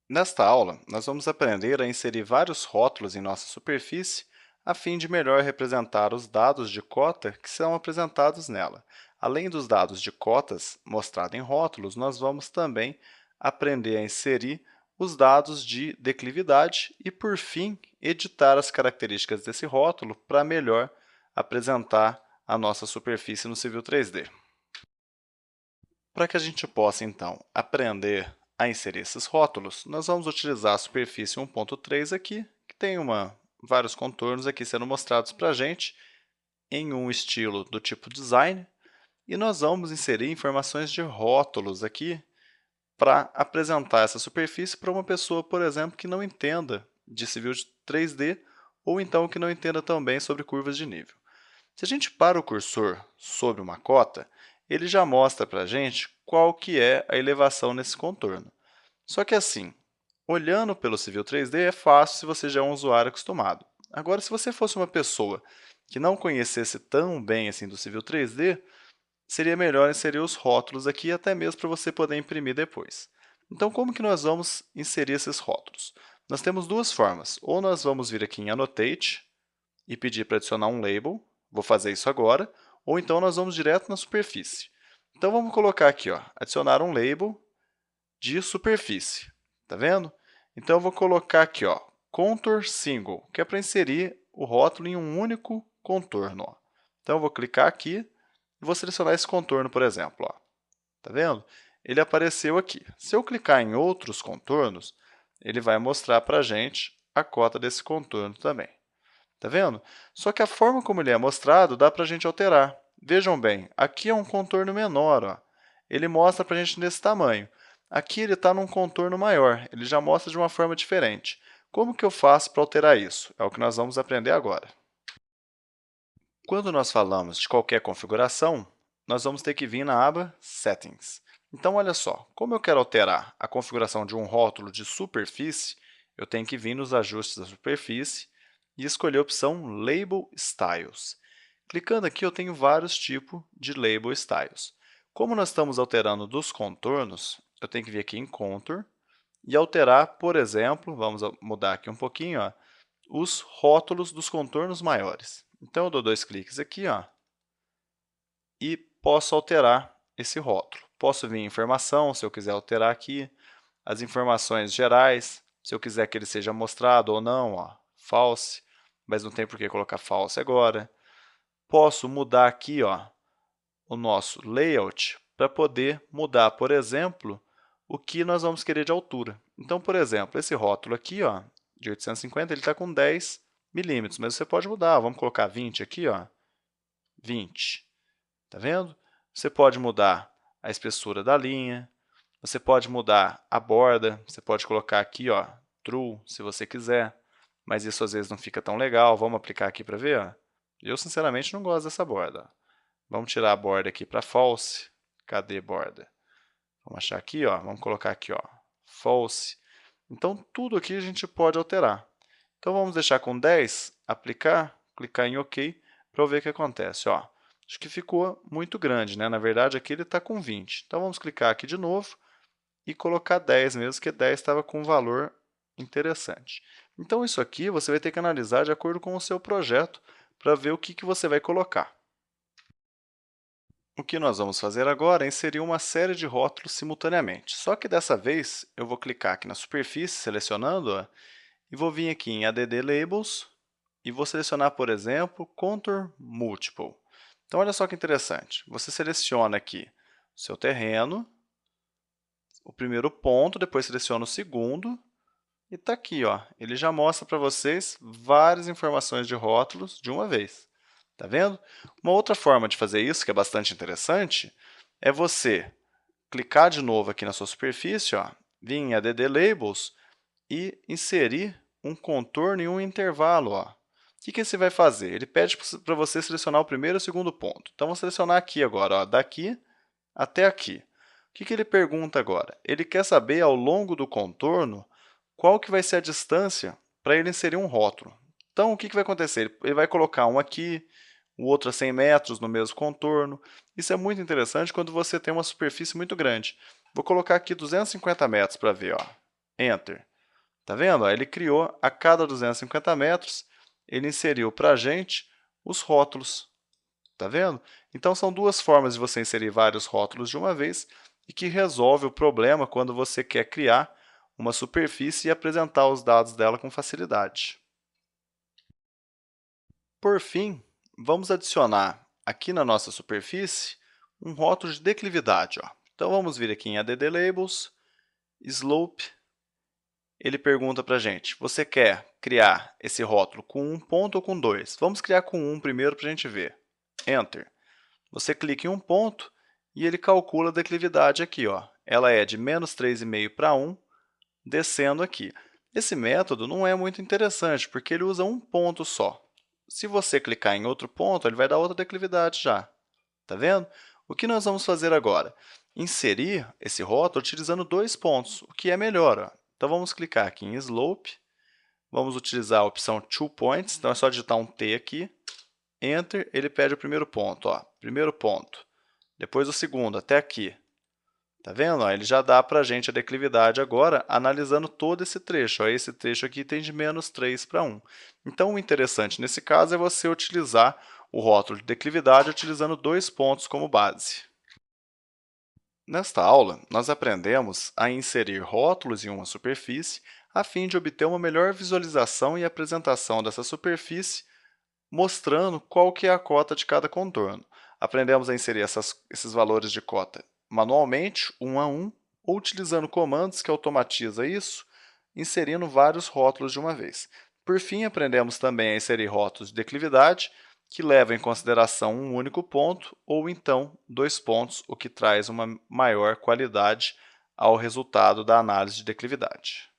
Nesta aula, nós vamos aprender a inserir vários rótulos em nossa superfície a fim de melhor representar os dados de cota que são apresentados nela. Além dos dados de cotas mostrados em rótulos, nós vamos também aprender a inserir os dados de declividade e, por fim, editar as características desse rótulo para melhor apresentar a nossa superfície no Civil 3D. Para que a gente possa, então, aprender a inserir esses rótulos, nós vamos utilizar a superfície 1.3 aqui, que tem vários contornos aqui sendo mostrados para a gente em um estilo do tipo design, e nós vamos inserir informações de rótulos aqui para apresentar essa superfície para uma pessoa, por exemplo, que não entenda de Civil 3D ou então que não entenda tão bem sobre curvas de nível. Se a gente para o cursor sobre uma cota, ele já mostra para a gente qual que é a elevação nesse contorno. Só que assim, olhando pelo Civil 3D é fácil se você já é um usuário acostumado. Agora, se você fosse uma pessoa que não conhecesse tão bem assim do Civil 3D, seria melhor inserir os rótulos aqui, até mesmo para você poder imprimir depois. Então, como que nós vamos inserir esses rótulos? Nós temos duas formas. Ou nós vamos vir aqui em Annotate e pedir para adicionar um label, vou fazer isso agora, ou então nós vamos direto na superfície. Então, vamos colocar aqui, ó, adicionar um label de superfície, tá vendo? Então, eu vou colocar aqui, ó, Contour Single, que é para inserir o rótulo em um único contorno. Ó. Então, eu vou clicar aqui e vou selecionar esse contorno, por exemplo. Ó. Tá vendo? Ele apareceu aqui. Se eu clicar em outros contornos, ele vai mostrar para a gente a cota desse contorno também. Tá vendo? Só que a forma como ele é mostrado dá para a gente alterar. Vejam bem, aqui é um contorno menor. Ó. Ele mostra para a gente nesse tamanho. Aqui ele está num contorno maior, ele já mostra de uma forma diferente. Como que eu faço para alterar isso? É o que nós vamos aprender agora. Quando nós falamos de qualquer configuração, nós vamos ter que vir na aba Settings. Então, olha só, como eu quero alterar a configuração de um rótulo de superfície, eu tenho que vir nos ajustes da superfície e escolher a opção Label Styles. Clicando aqui, eu tenho vários tipos de Label Styles. Como nós estamos alterando dos contornos, eu tenho que vir aqui em Contour e alterar, por exemplo, vamos mudar aqui um pouquinho, ó, os rótulos dos contornos maiores. Então, eu dou dois cliques aqui, ó, e posso alterar esse rótulo. Posso vir em informação, se eu quiser alterar aqui, as informações gerais, se eu quiser que ele seja mostrado ou não, ó, false, mas não tem por que colocar false agora. Posso mudar aqui, ó, o nosso layout para poder mudar, por exemplo, o que nós vamos querer de altura. Então, por exemplo, esse rótulo aqui, ó, de 850, ele está com 10 milímetros, mas você pode mudar. Vamos colocar 20 aqui, ó, 20. Tá vendo? Você pode mudar a espessura da linha, você pode mudar a borda, você pode colocar aqui, ó, true, se você quiser, mas isso às vezes não fica tão legal. Vamos aplicar aqui para ver? Ó. Eu, sinceramente, não gosto dessa borda. Ó. Vamos tirar a borda aqui para false. Cadê borda? Vamos achar aqui, ó. Vamos colocar aqui, ó, false. Então, tudo aqui a gente pode alterar. Então, vamos deixar com 10, aplicar, clicar em OK, para ver o que acontece. Ó, acho que ficou muito grande, né? Na verdade, aqui ele está com 20. Então, vamos clicar aqui de novo e colocar 10 mesmo, porque 10 estava com um valor interessante. Então, isso aqui você vai ter que analisar de acordo com o seu projeto para ver o que você vai colocar. O que nós vamos fazer agora é inserir uma série de rótulos simultaneamente. Só que dessa vez eu vou clicar aqui na superfície, selecionando-a, e vou vir aqui em Add Labels e vou selecionar, por exemplo, Contour Multiple. Então, olha só que interessante. Você seleciona aqui o seu terreno, o primeiro ponto, depois seleciona o segundo, e está aqui, ó. Ele já mostra para vocês várias informações de rótulos de uma vez. Tá vendo? Uma outra forma de fazer isso, que é bastante interessante, é você clicar de novo aqui na sua superfície, ó, vir em Add Labels e inserir um contorno em um intervalo. Ó. O que você vai fazer? Ele pede para você selecionar o primeiro e o segundo ponto. Então, vou selecionar aqui agora, ó, daqui até aqui. O que ele pergunta agora? Ele quer saber, ao longo do contorno, qual que vai ser a distância para ele inserir um rótulo. Então, o que vai acontecer? Ele vai colocar um aqui, o outro a 100 metros no mesmo contorno. Isso é muito interessante quando você tem uma superfície muito grande. Vou colocar aqui 250 metros para ver. Ó. Enter. Tá vendo? Ele criou a cada 250 metros, ele inseriu para a gente os rótulos. Tá vendo? Então, são duas formas de você inserir vários rótulos de uma vez e que resolve o problema quando você quer criar uma superfície e apresentar os dados dela com facilidade. Por fim, vamos adicionar aqui na nossa superfície um rótulo de declividade. Ó. Então, vamos vir aqui em ADD Labels, Slope. Ele pergunta para a gente, você quer criar esse rótulo com um ponto ou com dois? Vamos criar com um primeiro para a gente ver. Enter. Você clica em um ponto e ele calcula a declividade aqui. Ó. Ela é de menos 3,5 para 1, descendo aqui. Esse método não é muito interessante, porque ele usa um ponto só. Se você clicar em outro ponto, ele vai dar outra declividade já. Tá vendo? O que nós vamos fazer agora? Inserir esse rótulo utilizando dois pontos, o que é melhor. Ó. Então, vamos clicar aqui em Slope, vamos utilizar a opção Two Points, então é só digitar um T aqui, Enter, ele pede o primeiro ponto. Ó. Primeiro ponto. Depois o segundo, até aqui. Tá vendo? Ó, ele já dá para a gente a declividade agora, analisando todo esse trecho. Ó, esse trecho aqui tem de menos 3 para 1. Então, o interessante nesse caso é você utilizar o rótulo de declividade utilizando dois pontos como base. Nesta aula, nós aprendemos a inserir rótulos em uma superfície a fim de obter uma melhor visualização e apresentação dessa superfície, mostrando qual que é a cota de cada contorno. Aprendemos a inserir esses valores de cota manualmente, um a um, ou utilizando comandos que automatiza isso, inserindo vários rótulos de uma vez. Por fim, aprendemos também a inserir rótulos de declividade, que levam em consideração um único ponto, ou então dois pontos, o que traz uma maior qualidade ao resultado da análise de declividade.